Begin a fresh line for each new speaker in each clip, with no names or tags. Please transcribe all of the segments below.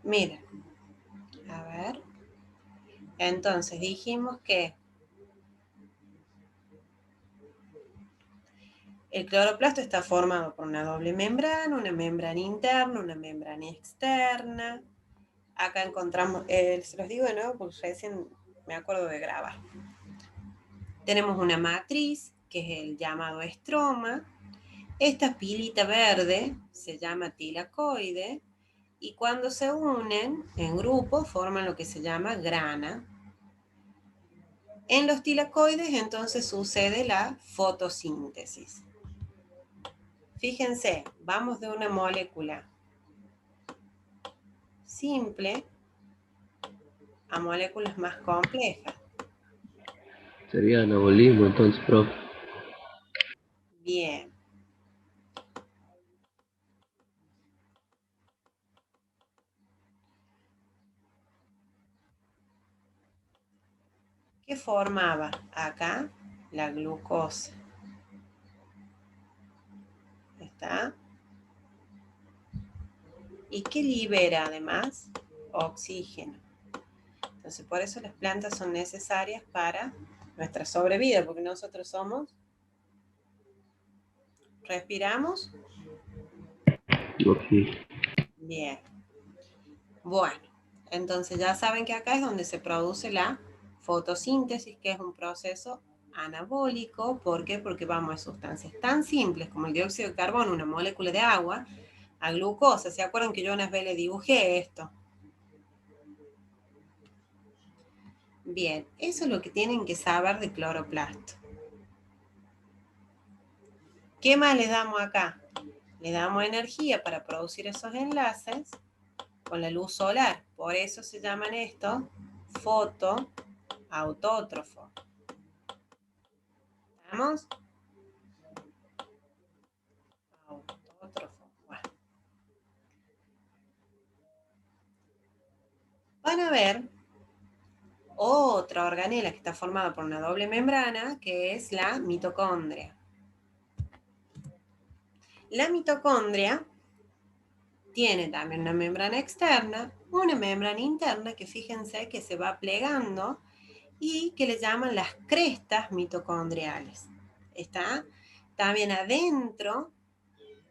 Miren, a ver. Entonces dijimos que el cloroplasto está formado por una doble membrana, una membrana interna, una membrana externa. Acá encontramos, se los digo de nuevo porque recién me acuerdo de grabar. Tenemos una matriz, que es el llamado estroma. Esta pilita verde se llama tilacoide y cuando se unen en grupo forman lo que se llama grana. En los tilacoides entonces sucede la fotosíntesis. Fíjense, vamos de una molécula simple a moléculas más complejas.
Sería anabolismo entonces, profe.
Bien. ¿Qué formaba acá? La glucosa. ¿Está? ¿Y qué libera además? Oxígeno. Entonces, por eso las plantas son necesarias para nuestra sobrevida, porque nosotros respiramos.
Ok.
Bien. Bueno, entonces ya saben que acá es donde se produce la fotosíntesis, que es un proceso anabólico. ¿Por qué? Porque vamos a sustancias tan simples como el dióxido de carbono, una molécula de agua, a glucosa. ¿Se acuerdan que yo una vez le dibujé esto? Bien, eso es lo que tienen que saber de cloroplasto. ¿Qué más le damos acá? Le damos energía para producir esos enlaces con la luz solar. Por eso se llaman estos fotoautótrofos. ¿Estamos? Autótrofo. Bueno. Van a ver otra organela que está formada por una doble membrana, que es la mitocondria. La mitocondria tiene también una membrana externa, una membrana interna que fíjense que se va plegando y que le llaman las crestas mitocondriales. Está también adentro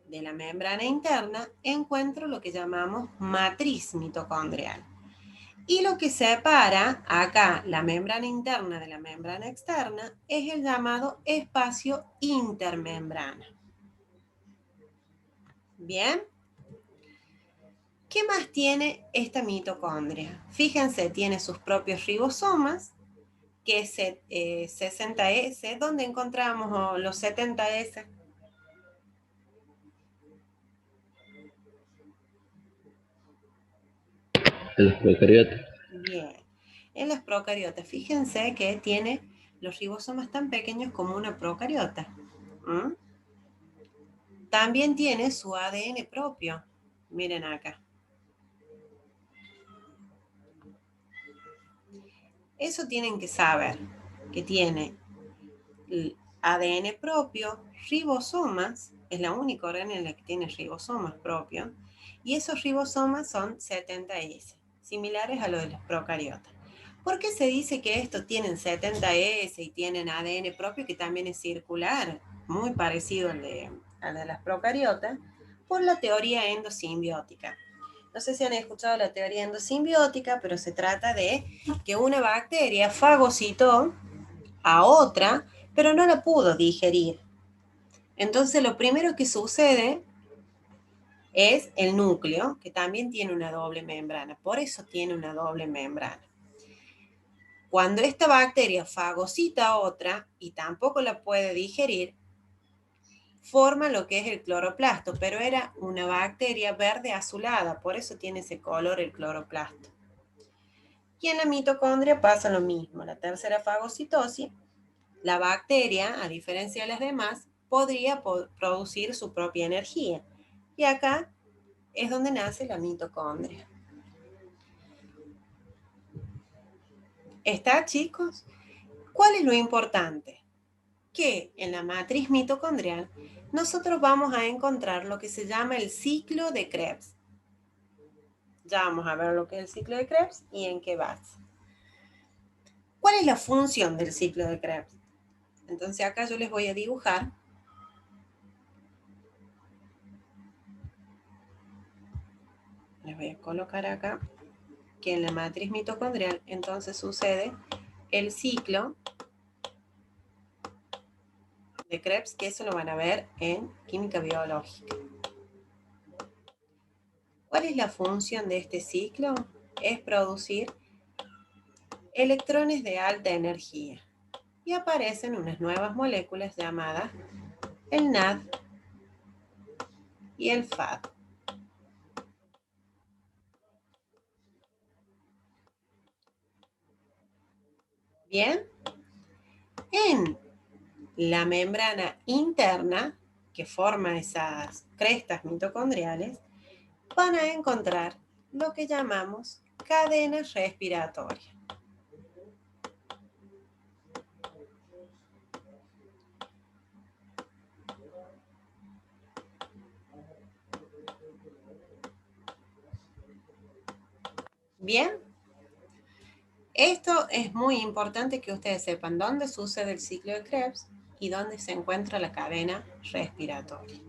de la membrana interna encuentro lo que llamamos matriz mitocondrial. Y lo que separa acá la membrana interna de la membrana externa es el llamado espacio intermembrana. Bien. ¿Qué más tiene esta mitocondria? Fíjense, tiene sus propios ribosomas, que es 60S. ¿Dónde encontramos los 70S?
En los procariotas.
Bien. En las procariotas, fíjense que tiene los ribosomas tan pequeños como una procariota. ¿Mm? También tiene su ADN propio. Miren acá. Eso tienen que saber, que tiene el ADN propio, ribosomas, es la única organela que tiene ribosomas propios, y esos ribosomas son 70S, similares a los de los procariotas. ¿Por qué se dice que estos tienen 70S y tienen ADN propio que también es circular, muy parecido al de las procariotas? Por la teoría endosimbiótica. No sé si han escuchado la teoría endosimbiótica, pero se trata de que una bacteria fagocitó a otra, pero no la pudo digerir. Entonces lo primero que sucede es el núcleo, que también tiene una doble membrana. Por eso tiene una doble membrana. Cuando esta bacteria fagocita a otra y tampoco la puede digerir, forma lo que es el cloroplasto, pero era una bacteria verde azulada, por eso tiene ese color el cloroplasto. Y en la mitocondria pasa lo mismo, la tercera fagocitosis, la bacteria, a diferencia de las demás, podría producir su propia energía. Y acá es donde nace la mitocondria. ¿Está, chicos? ¿Cuál es lo importante? Que en la matriz mitocondrial nosotros vamos a encontrar lo que se llama el ciclo de Krebs. Ya vamos a ver lo que es el ciclo de Krebs y en qué basa. ¿Cuál es la función del ciclo de Krebs? Entonces acá yo les voy a dibujar. Les voy a colocar acá que en la matriz mitocondrial entonces sucede el ciclo de Krebs, que eso lo van a ver en química biológica. ¿Cuál es la función de este ciclo? Es producir electrones de alta energía y aparecen unas nuevas moléculas llamadas el NAD y el FAD. Bien, en la membrana interna que forma esas crestas mitocondriales van a encontrar lo que llamamos cadena respiratoria. Bien, esto es muy importante que ustedes sepan dónde sucede el ciclo de Krebs y dónde se encuentra la cadena respiratoria.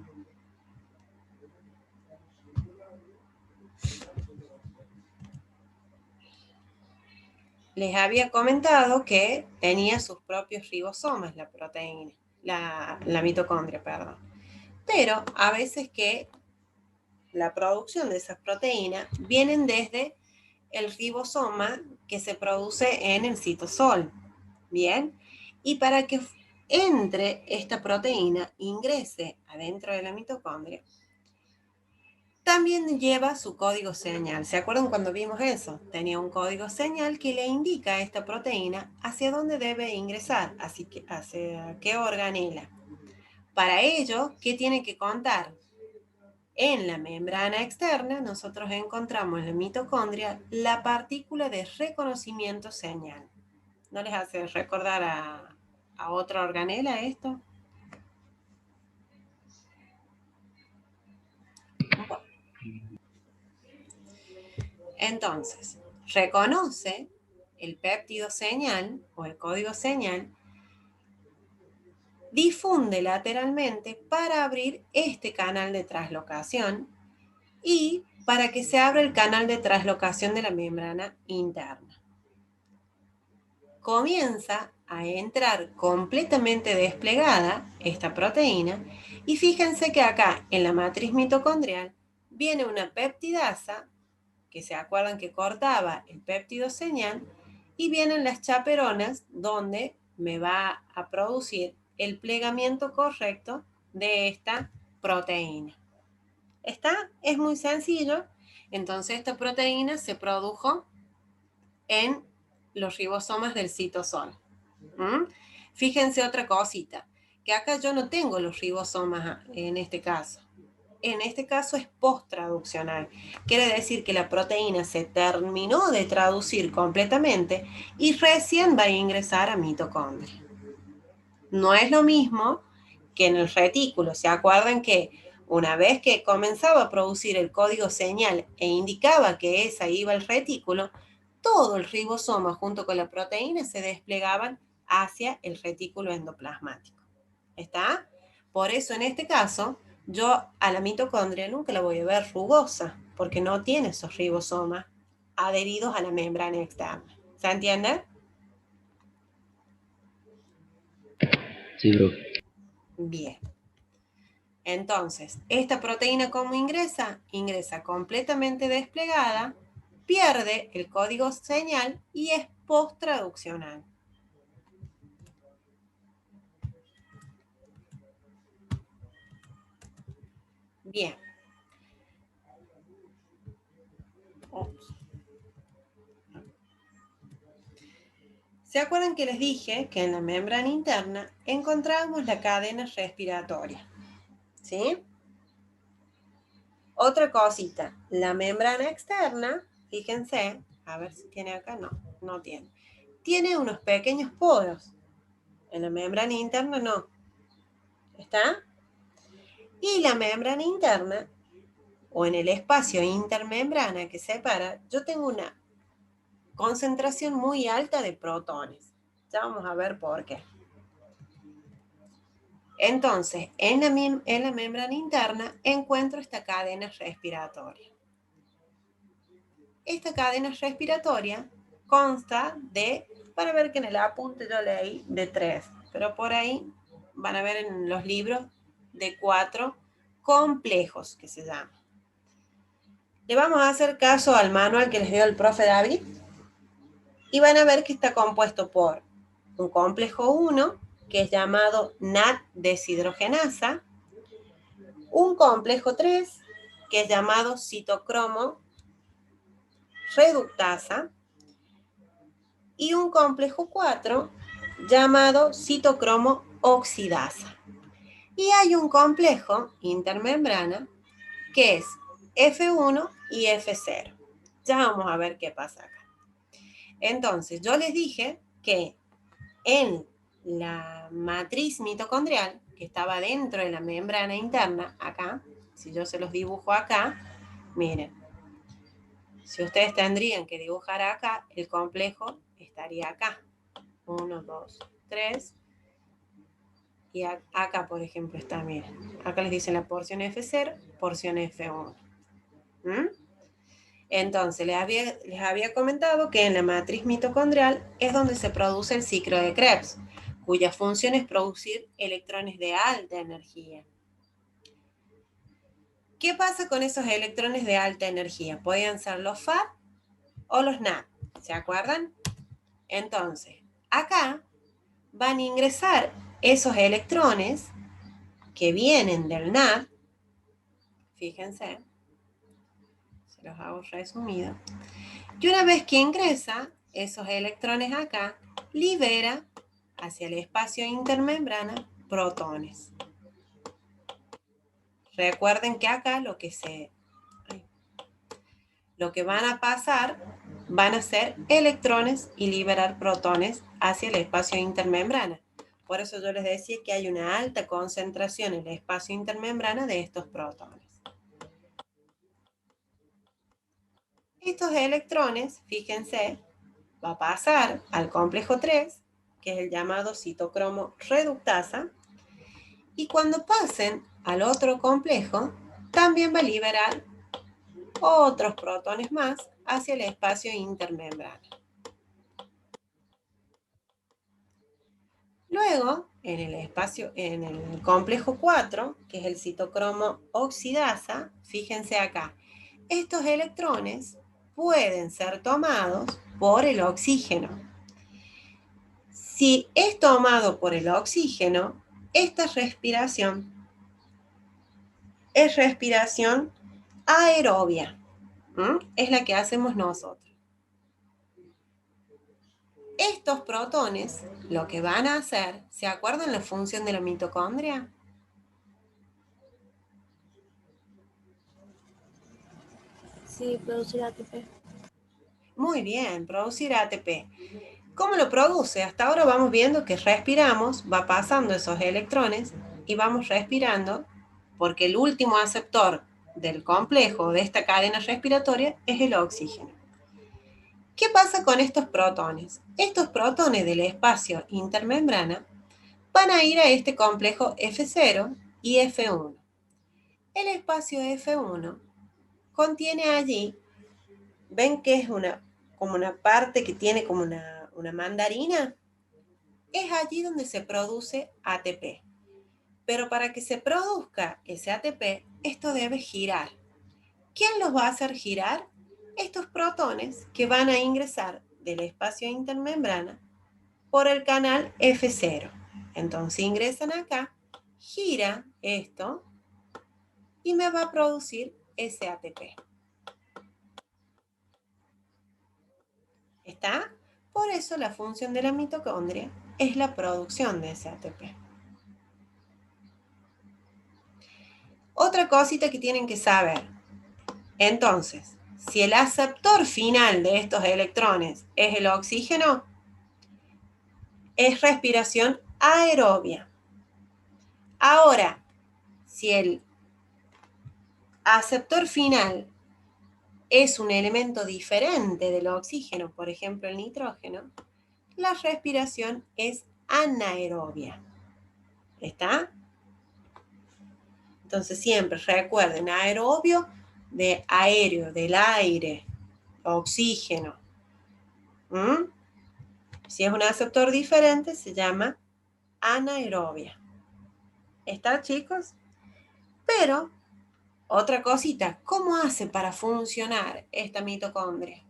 Les había comentado que tenía sus propios ribosomas la proteína, la mitocondria, perdón. Pero a veces que la producción de esas proteínas vienen desde el ribosoma que se produce en el citosol. Bien, y para que entre esta proteína, ingrese adentro de la mitocondria, también lleva su código señal. ¿Se acuerdan cuando vimos eso? Tenía un código señal que le indica a esta proteína hacia dónde debe ingresar, así que hacia qué organela. Para ello, ¿qué tiene que contar? En la membrana externa, nosotros encontramos en la mitocondria la partícula de reconocimiento señal. ¿No les hace recordar a otra organela esto? Entonces, reconoce el péptido señal o el código señal, difunde lateralmente para abrir este canal de traslocación y para que se abra el canal de traslocación de la membrana interna. Comienza a entrar completamente desplegada esta proteína y fíjense que acá en la matriz mitocondrial viene una peptidasa que se acuerdan que cortaba el péptido señal y vienen las chaperonas donde me va a producir el plegamiento correcto de esta proteína. ¿Está? Es muy sencillo. Entonces esta proteína se produjo en los ribosomas del citosol. Fíjense otra cosita, que acá yo no tengo los ribosomas en este caso. En este caso es post-traduccional. Quiere decir que la proteína se terminó de traducir completamente y recién va a ingresar a mitocondria. No es lo mismo que en el retículo. ¿Se acuerdan que una vez que comenzaba a producir el código señal e indicaba que esa iba al retículo, todo el ribosoma junto con la proteína se desplegaban hacia el retículo endoplasmático? ¿Está? Por eso en este caso, yo a la mitocondria nunca la voy a ver rugosa, porque no tiene esos ribosomas adheridos a la membrana externa. ¿Se entiende?
Sí, bro.
Bien. Entonces, esta proteína, ¿cómo ingresa? Ingresa completamente desplegada, pierde el código señal y es post-traduccional. Bien. ¿Se acuerdan que les dije que en la membrana interna encontramos la cadena respiratoria? ¿Sí? Otra cosita, la membrana externa, fíjense, a ver si tiene acá, no tiene. Tiene unos pequeños poros. En la membrana interna no. ¿Está? Y la membrana interna, o en el espacio intermembrana que separa, yo tengo una concentración muy alta de protones. Ya vamos a ver por qué. Entonces, en la membrana interna encuentro esta cadena respiratoria. Esta cadena respiratoria consta de, para ver que en el apunte yo leí de 3, pero por ahí van a ver en los libros de 4 complejos que se llaman. Le vamos a hacer caso al manual que les dio el profe David y van a ver que está compuesto por un complejo 1, que es llamado NAD deshidrogenasa, un complejo 3, que es llamado citocromo reductasa, y un complejo 4 llamado citocromo oxidasa. Y hay un complejo intermembrana que es F1 y F0. Ya vamos a ver qué pasa acá. Entonces, yo les dije que en la matriz mitocondrial, que estaba dentro de la membrana interna, acá, si yo se los dibujo acá, miren, si ustedes tendrían que dibujar acá, el complejo estaría acá. 1, 2, 3. Y acá, por ejemplo, está, miren. Acá les dicen la porción F0, porción F1. Entonces, les había comentado que en la matriz mitocondrial es donde se produce el ciclo de Krebs, cuya función es producir electrones de alta energía. ¿Qué pasa con esos electrones de alta energía? Podían ser los FAD o los NAD, ¿se acuerdan? Entonces, acá van a ingresar esos electrones que vienen del NAD, fíjense, se los hago resumido, y una vez que ingresa esos electrones acá, libera hacia el espacio intermembrana protones. Recuerden que acá lo que van a pasar van a ser electrones y liberar protones hacia el espacio intermembrana. Por eso yo les decía que hay una alta concentración en el espacio intermembrana de estos protones. Estos electrones, fíjense, va a pasar al complejo 3, que es el llamado citocromo reductasa, y cuando pasen al otro complejo, también va a liberar otros protones más hacia el espacio intermembrana. Luego, en el complejo 4, que es el citocromo oxidasa, fíjense acá, estos electrones pueden ser tomados por el oxígeno. Si es tomado por el oxígeno, esta respiración es respiración aerobia. Es la que hacemos nosotros. Estos protones lo que van a hacer, ¿se acuerdan la función de la mitocondria?
Sí, producir ATP.
Muy bien, producir ATP. ¿Cómo lo produce? Hasta ahora vamos viendo que respiramos, va pasando esos electrones y vamos respirando porque el último aceptor del complejo de esta cadena respiratoria es el oxígeno. ¿Qué pasa con estos protones? Estos protones del espacio intermembrana van a ir a este complejo F0 y F1. El espacio F1 contiene allí, ven que es como una parte que tiene como una mandarina, es allí donde se produce ATP. Pero para que se produzca ese ATP, esto debe girar. ¿Quién los va a hacer girar? Estos protones que van a ingresar del espacio intermembrana por el canal F0. Entonces ingresan acá, gira esto y me va a producir ese ATP. ¿Está? Por eso la función de la mitocondria es la producción de ese ATP. Otra cosita que tienen que saber. Entonces, si el aceptor final de estos electrones es el oxígeno, es respiración aerobia. Ahora, si el aceptor final es un elemento diferente del oxígeno, por ejemplo el nitrógeno, la respiración es anaerobia. ¿Está? Entonces siempre recuerden, aerobio de aéreo, del aire, oxígeno. ¿Mm? Si es un aceptor diferente, se llama anaerobia. ¿Está, chicos? Pero, otra cosita, ¿cómo hace para funcionar esta mitocondria?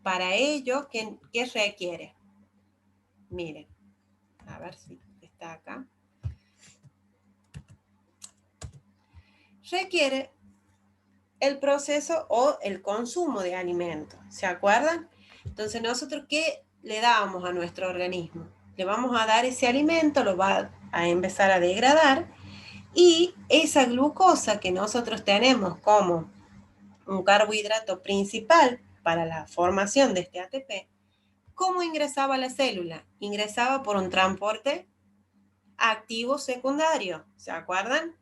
Para ello, ¿qué requiere? Miren, a ver si está acá. Requiere el proceso o el consumo de alimentos. ¿Se acuerdan? Entonces, ¿nosotros qué le dábamos a nuestro organismo? Le vamos a dar ese alimento, lo va a empezar a degradar y esa glucosa que nosotros tenemos como un carbohidrato principal para la formación de este ATP, ¿cómo ingresaba a la célula? Ingresaba por un transporte activo secundario. ¿Se acuerdan?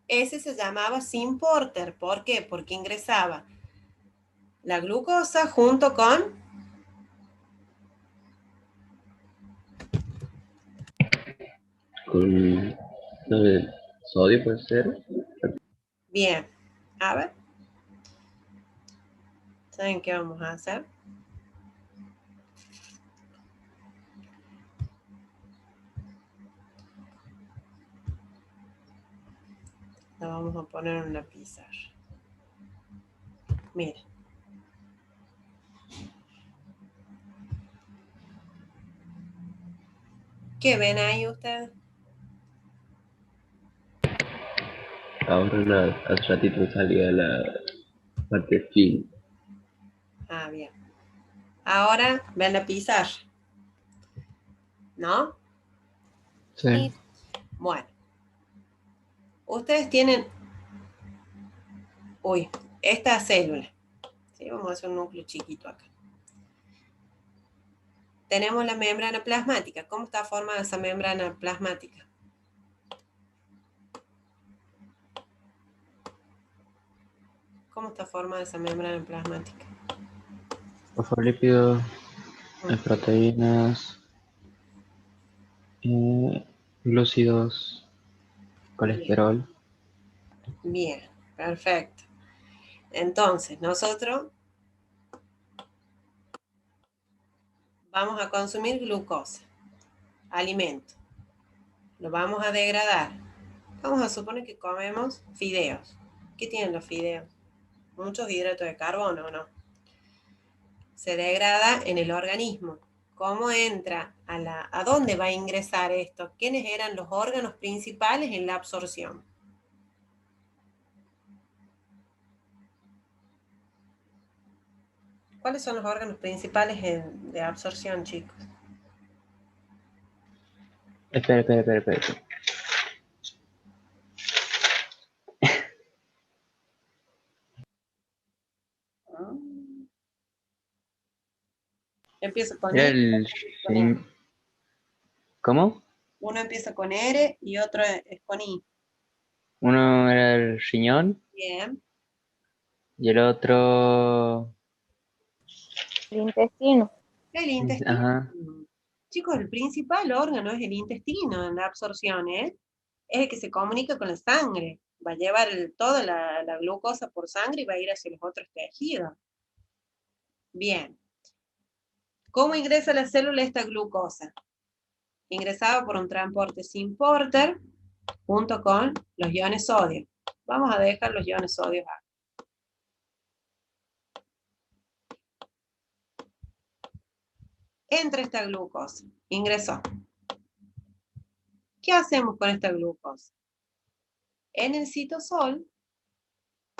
Ese se llamaba syn-porter. ¿Por qué? Porque ingresaba la glucosa junto con
no sé, sodio puede ser.
bien. A ver. ¿Saben qué vamos a hacer? La vamos a poner en una pizarra. Miren. ¿Qué ven ahí ustedes?
Ahora nada, hace ratito salía la parte fin.
Ah, bien. Ahora ven la pizarra. ¿No?
Sí.
Bueno. Ustedes tienen... Uy, esta célula. ¿Sí? Vamos a hacer un núcleo chiquito acá. Tenemos la membrana plasmática. ¿Cómo está formada esa membrana plasmática? ¿Cómo está formada esa membrana plasmática?
Fosfolípidos, proteínas, glúcidos, colesterol.
Bien, perfecto. Entonces, nosotros vamos a consumir glucosa, alimento. Lo vamos a degradar. Vamos a suponer que comemos fideos. ¿Qué tienen los fideos? Muchos hidratos de carbono, ¿no? Se degrada en el organismo. ¿Cómo entra a dónde va a ingresar esto? ¿Quiénes eran los órganos principales en la absorción? ¿Cuáles son los órganos principales de absorción, chicos?
Espera.
Empieza con
Era
I.
¿Cómo?
Uno empieza con R y otro es con I.
Uno era el riñón
Bien.
y el otro...
El intestino.
El intestino.
Ajá.
Chicos, el principal órgano es el intestino en la absorción, ¿eh? Es el que se comunica con la sangre. Va a llevar toda la glucosa por sangre y va a ir hacia los otros tejidos. Bien. ¿Cómo ingresa a la célula esta glucosa? Ingresada por un transporte syn-porter junto con los iones sodio. Vamos a dejar los iones sodio acá. Entra esta glucosa. Ingresó. ¿Qué hacemos con esta glucosa? En el citosol,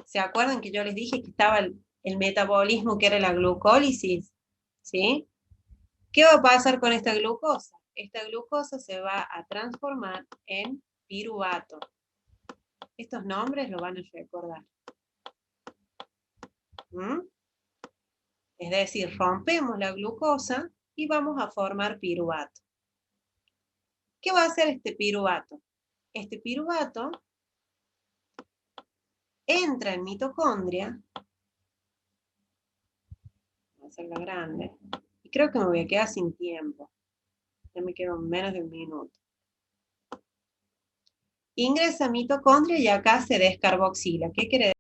¿se acuerdan que yo les dije que estaba el metabolismo que era la glucólisis? ¿Sí? ¿Qué va a pasar con esta glucosa? Esta glucosa se va a transformar en piruvato. Estos nombres lo van a recordar. ¿Mm? Es decir, rompemos la glucosa y vamos a formar piruvato. ¿Qué va a hacer este piruvato? Este piruvato entra en mitocondria, voy a hacerla grande, y creo que me voy a quedar sin tiempo. Ya me quedo menos de un minuto. Ingresa a mitocondria y acá se descarboxila. ¿Qué quiere decir?